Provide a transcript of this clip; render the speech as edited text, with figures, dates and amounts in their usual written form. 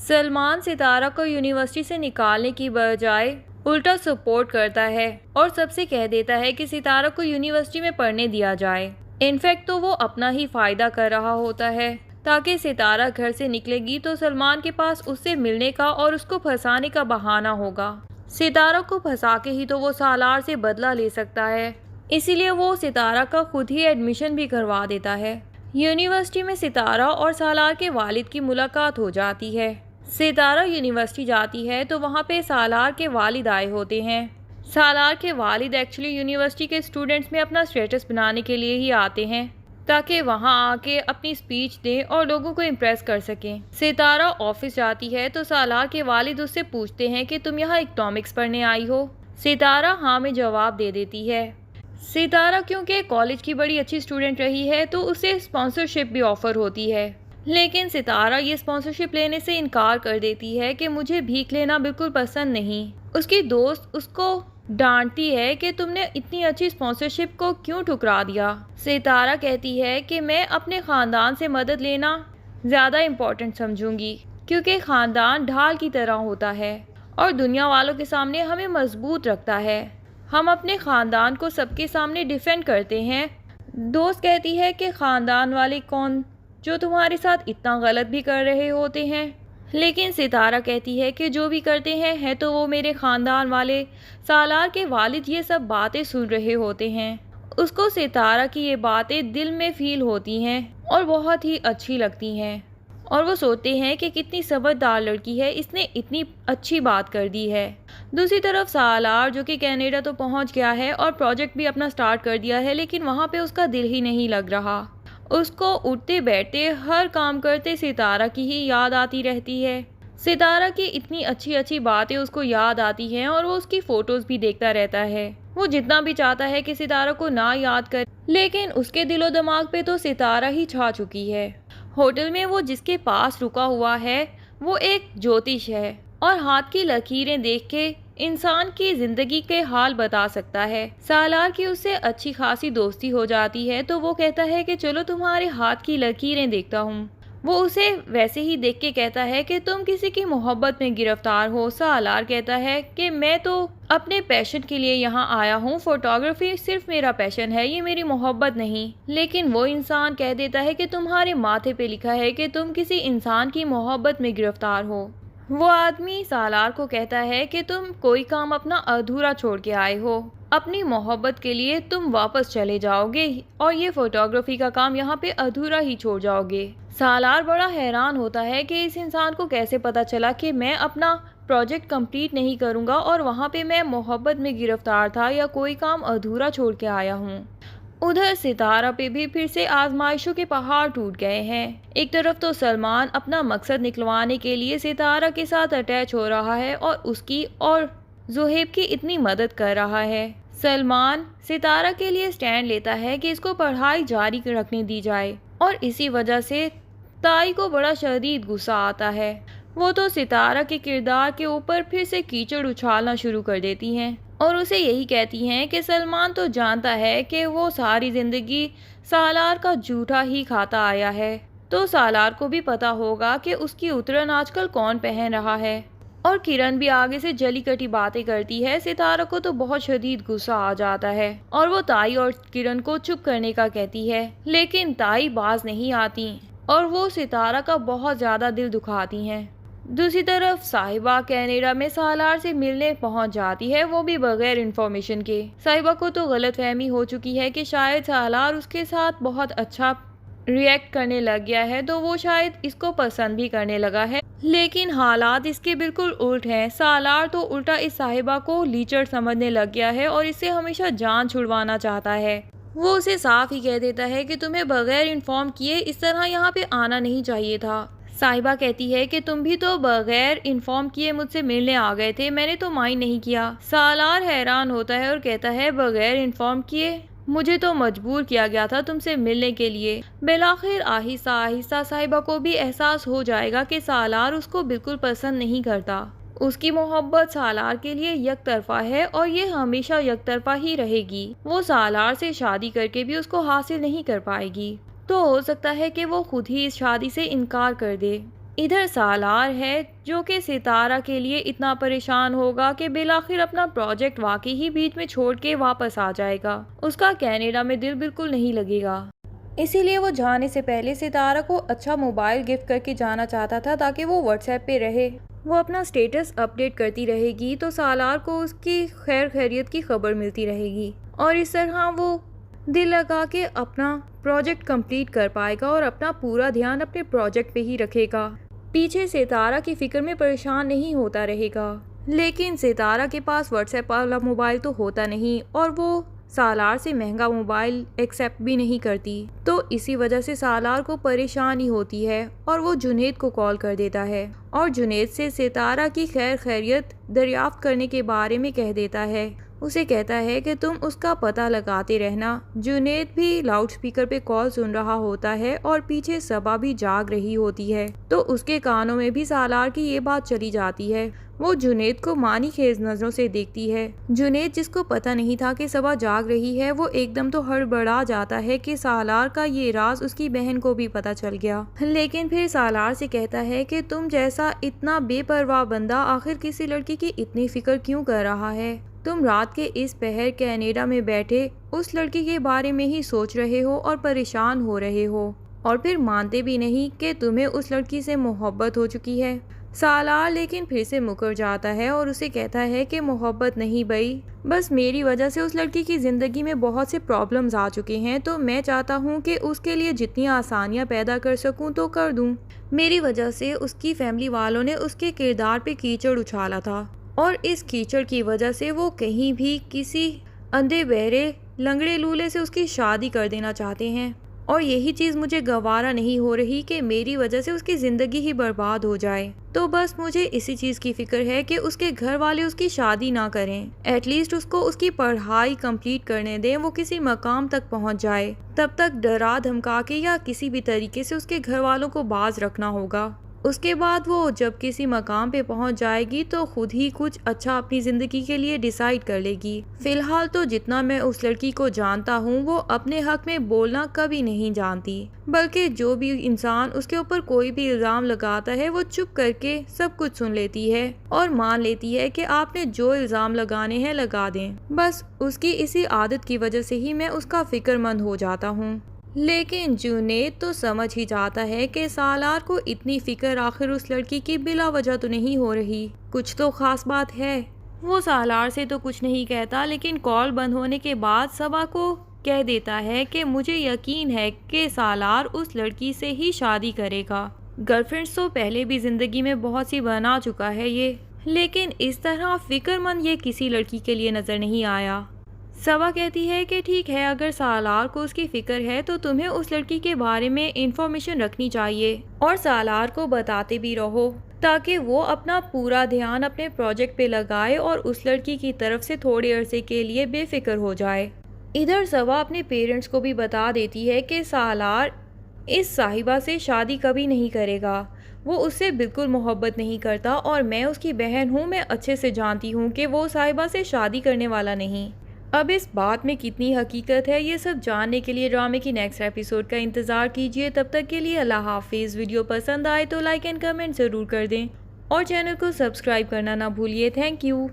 सलमान सितारा को यूनिवर्सिटी से निकालने की बजाय उल्टा सपोर्ट करता है और सबसे कह देता है कि सितारा को यूनिवर्सिटी में पढ़ने दिया जाए। इनफैक्ट तो वो अपना ही फायदा कर रहा होता है, ताकि सितारा घर से निकलेगी तो सलमान के पास उससे मिलने का और उसको फंसाने का बहाना होगा। सितारा को फंसा के ही तो वो सालार से बदला ले सकता है, इसीलिए वो सितारा का खुद ही एडमिशन भी करवा देता है। यूनिवर्सिटी में सितारा और सालार के वालिद की मुलाकात हो जाती है। सितारा यूनिवर्सिटी जाती है तो वहाँ पे सालार के वालिद आए होते हैं। सालार के वालिद एक्चुअली यूनिवर्सिटी के स्टूडेंट्स में अपना स्टेटस बनाने के लिए ही आते हैं, ताकि वहाँ आके अपनी स्पीच दें और लोगों को इम्प्रेस कर सकें। सितारा ऑफिस जाती है तो सालार के वालिद उससे पूछते हैं कि तुम यहाँ इकोनॉमिक्स पढ़ने आई हो। सितारा हाँ में जवाब दे देती है। सितारा क्योंकि कॉलेज की बड़ी अच्छी स्टूडेंट रही है तो उसे स्पॉन्सरशिप भी ऑफर होती है, लेकिन सितारा ये स्पॉन्सरशिप लेने से इनकार कर देती है कि मुझे भीख लेना बिल्कुल पसंद नहीं। उसकी दोस्त उसको डांटती है कि तुमने इतनी अच्छी स्पॉन्सरशिप को क्यों ठुकरा दिया। सितारा कहती है कि मैं अपने ख़ानदान से मदद लेना ज़्यादा इम्पोर्टेंट समझूंगी, क्योंकि ख़ानदान ढाल की तरह होता है और दुनिया वालों के सामने हमें मजबूत रखता है। हम अपने ख़ानदान को सबके सामने डिफेंड करते हैं। दोस्त कहती है कि ख़ानदान वाले कौन जो तुम्हारे साथ इतना गलत भी कर रहे होते हैं, लेकिन सितारा कहती है कि जो भी करते हैं तो वो मेरे ख़ानदान वाले। सालार के वालिद ये सब बातें सुन रहे होते हैं। उसको सितारा की ये बातें दिल में फील होती हैं और बहुत ही अच्छी लगती हैं, और वो सोचते हैं कि कितनी समझदार लड़की है, इसने इतनी अच्छी बात कर दी है। दूसरी तरफ सालार जो कि कनाडा तो पहुंच गया है और प्रोजेक्ट भी अपना स्टार्ट कर दिया है, लेकिन वहाँ पे उसका दिल ही नहीं लग रहा। उसको उठते बैठते हर काम करते सितारा की ही याद आती रहती है। सितारा की इतनी अच्छी अच्छी बातें उसको याद आती हैं और वो उसकी फ़ोटोज़ भी देखता रहता है। वो जितना भी चाहता है कि सितारा को ना याद करे, लेकिन उसके दिलो दिमाग पे तो सितारा ही छा चुकी है। होटल में वो जिसके पास रुका हुआ है वो एक ज्योतिष है और हाथ की लकीरें देख के इंसान की जिंदगी के हाल बता सकता है। सालार की उससे अच्छी खासी दोस्ती हो जाती है तो वो कहता है कि चलो तुम्हारे हाथ की लकीरें देखता हूँ। वो उसे वैसे ही देख के कहता है कि तुम किसी की मोहब्बत में गिरफ्तार हो। सालार कहता है कि मैं तो अपने पैशन के लिए यहाँ आया हूँ, फोटोग्राफी सिर्फ मेरा पैशन है, ये मेरी मोहब्बत नहीं। लेकिन वो इंसान कह देता है कि तुम्हारे माथे पे लिखा है कि तुम किसी इंसान की मोहब्बत में गिरफ्तार हो। वो आदमी सालार को कहता है कि तुम कोई काम अपना अधूरा छोड़ के आए हो, अपनी मोहब्बत के लिए तुम वापस चले जाओगे और ये फोटोग्राफी का काम यहाँ पे अधूरा ही छोड़ जाओगे। सालार बड़ा हैरान होता है कि इस इंसान को कैसे पता चला कि मैं अपना प्रोजेक्ट कंप्लीट नहीं करूँगा और वहाँ पे मैं मोहब्बत में गिरफ्तार था या कोई काम अधूरा छोड़ के आया हूँ। उधर सितारा पे भी फिर से आजमाइशों के पहाड़ टूट गए हैं। एक तरफ तो सलमान अपना मकसद निकलवाने के लिए सितारा के साथ अटैच हो रहा है और उसकी और ज़ुहैब की इतनी मदद कर रहा है। सलमान सितारा के लिए स्टैंड लेता है कि इसको पढ़ाई जारी रखने दी जाए और इसी वजह से ताई को बड़ा शदीद गुस्सा आता है। वो तो सितारा के किरदार के ऊपर फिर से कीचड़ उछालना शुरू कर देती हैं और उसे यही कहती हैं कि सलमान तो जानता है कि वो सारी ज़िंदगी सालार का जूठा ही खाता आया है, तो सालार को भी पता होगा कि उसकी उतरन आजकल कौन पहन रहा है। और किरण भी आगे से जली कटी बातें करती है। सितारा को तो बहुत शदीद गुस्सा आ जाता है और वो ताई और किरण को चुप करने का कहती है, लेकिन ताई बाज नहीं आती और वो सितारा का बहुत ज़्यादा दिल दुखाती हैं। दूसरी तरफ साहिबा कनाडा में सालार से मिलने पहुंच जाती है, वो भी बगैर इन्फॉर्मेशन के। साहिबा को तो गलतफहमी हो चुकी है कि शायद सालार उसके साथ बहुत अच्छा रिएक्ट करने लग गया है, तो वो शायद इसको पसंद भी करने लगा है, लेकिन हालात इसके बिल्कुल उल्ट हैं। सालार तो उल्टा इस साहिबा को लीचड़ समझने लग गया है और इससे हमेशा जान छुड़वाना चाहता है। वो उसे साफ ही कह देता है कि तुम्हें बगैर इन्फॉर्म किए इस तरह यहाँ पे आना नहीं चाहिए था। साहिबा कहती है कि तुम भी तो बगैर इन्फॉर्म किए मुझसे मिलने आ गए थे, मैंने तो माइंड नहीं किया। सालार हैरान होता है और कहता है बगैर इन्फॉर्म किए मुझे तो मजबूर किया गया था तुमसे मिलने के लिए। बिलाखिर आहिस्ता आहिस्ता साहिबा को भी एहसास हो जाएगा कि सालार उसको बिल्कुल पसंद नहीं करता। उसकी मोहब्बत सालार के लिए यकतरफा है और ये हमेशा यकतरफा ही रहेगी। वो सालार से शादी करके भी उसको हासिल नहीं कर पाएगी, तो हो सकता है कि वो खुद ही इस शादी से इनकार कर दे। इधर सालार है जो कि सितारा के लिए इतना परेशान होगा कि बिलाखिर अपना प्रोजेक्ट वाकई ही बीच में छोड़ के वापस आ जाएगा। उसका कनाडा में दिल बिल्कुल नहीं लगेगा, इसीलिए वो जाने से पहले सितारा को अच्छा मोबाइल गिफ्ट करके जाना चाहता था ताकि वो व्हाट्सएप पे रहे। वो अपना स्टेटस अपडेट करती रहेगी तो सालार को उसकी खैर खैरियत की खबर मिलती रहेगी और इस तरह वो दिल लगा के अपना प्रोजेक्ट कंप्लीट कर पाएगा और अपना पूरा ध्यान अपने प्रोजेक्ट पे ही रखेगा। पीछे सितारा की फिक्र में परेशान नहीं होता रहेगा। लेकिन सितारा के पास व्हाट्सएप वाला मोबाइल तो होता नहीं और वो सालार से महंगा मोबाइल एक्सेप्ट भी नहीं करती, तो इसी वजह से सालार को परेशानी होती है और वो जुनेद को कॉल कर देता है और जुनेद से सितारा की खैर खैरियत दरियाफ्त करने के बारे में कह देता है। उसे कहता है कि तुम उसका पता लगाते रहना। जुनेद भी लाउडस्पीकर पे कॉल सुन रहा होता है और पीछे सबा भी जाग रही होती है, तो उसके कानों में भी सालार की ये बात चली जाती है। वो जुनेद को मानी खेज नजरों से देखती है। जुनेद, जिसको पता नहीं था कि सबा जाग रही है, वो एकदम तो हड़बड़ा जाता है कि सालार का ये राज उसकी बहन को भी पता चल गया। लेकिन फिर सालार से कहता है कि तुम जैसा इतना बेपरवाह बंदा आखिर किसी लड़की की इतनी फिक्र क्यों कर रहा है? तुम रात के इस पहर कनाडा में बैठे उस लड़की के बारे में ही सोच रहे हो और परेशान हो रहे हो, और फिर मानते भी नहीं कि तुम्हें उस लड़की से मोहब्बत हो चुकी है। सालार लेकिन फिर से मुकर जाता है और उसे कहता है कि मोहब्बत नहीं भई, बस मेरी वजह से उस लड़की की ज़िंदगी में बहुत से प्रॉब्लम्स आ चुके हैं, तो मैं चाहता हूँ कि उसके लिए जितनी आसानियाँ पैदा कर सकूँ तो कर दूँ। मेरी वजह से उसकी फैमिली वालों ने उसके किरदार पे कीचड़ उछाला था और इस कीचड़ की वजह से वो कहीं भी किसी अंधे बहरे लंगड़े लूले से उसकी शादी कर देना चाहते हैं, और यही चीज़ मुझे गवारा नहीं हो रही कि मेरी वजह से उसकी ज़िंदगी ही बर्बाद हो जाए। तो बस मुझे इसी चीज़ की फ़िक्र है कि उसके घर वाले उसकी शादी ना करें, एटलीस्ट उसको उसकी पढ़ाई कंप्लीट करने दें, वो किसी मकाम तक पहुंच जाए। तब तक डरा धमका के या किसी भी तरीके से उसके घर वालों को बाज रखना होगा। उसके बाद वो जब किसी मकाम पे पहुंच जाएगी तो खुद ही कुछ अच्छा अपनी ज़िंदगी के लिए डिसाइड कर लेगी। फिलहाल तो जितना मैं उस लड़की को जानता हूँ, वो अपने हक में बोलना कभी नहीं जानती, बल्कि जो भी इंसान उसके ऊपर कोई भी इल्ज़ाम लगाता है वो चुप करके सब कुछ सुन लेती है और मान लेती है कि आपने जो इल्ज़ाम लगाने हैं लगा दें। बस उसकी इसी आदत की वजह से ही मैं उसका फिक्रमंद हो जाता हूँ। लेकिन जुनेद तो समझ ही जाता है कि सालार को इतनी फिक्र आखिर उस लड़की की बिला वजह तो नहीं हो रही, कुछ तो खास बात है। वो सालार से तो कुछ नहीं कहता, लेकिन कॉल बंद होने के बाद सबा को कह देता है कि मुझे यकीन है कि सालार उस लड़की से ही शादी करेगा। गर्लफ्रेंड्स तो पहले भी जिंदगी में बहुत सी बना चुका है ये, लेकिन इस तरह फिक्रमंद ये किसी लड़की के लिए नजर नहीं आया। सबा कहती है कि ठीक है, अगर सालार को उसकी फिक्र है तो तुम्हें उस लड़की के बारे में इंफॉर्मेशन रखनी चाहिए और सालार को बताते भी रहो, ताकि वो अपना पूरा ध्यान अपने प्रोजेक्ट पे लगाए और उस लड़की की तरफ से थोड़े अरसे के लिए बेफिक्र हो जाए। इधर सबा अपने पेरेंट्स को भी बता देती है कि सालार इस साहिबा से शादी कभी नहीं करेगा, वो उससे बिल्कुल मोहब्बत नहीं करता और मैं उसकी बहन हूँ, मैं अच्छे से जानती हूँ कि वो साहिबा से शादी करने वाला नहीं। अब इस बात में कितनी हकीकत है, ये सब जानने के लिए ड्रामे की नेक्स्ट एपिसोड का इंतज़ार कीजिए। तब तक के लिए अल्लाह हाफिज़। वीडियो पसंद आए तो लाइक एंड कमेंट ज़रूर कर दें और चैनल को सब्सक्राइब करना ना भूलिए। Thank you.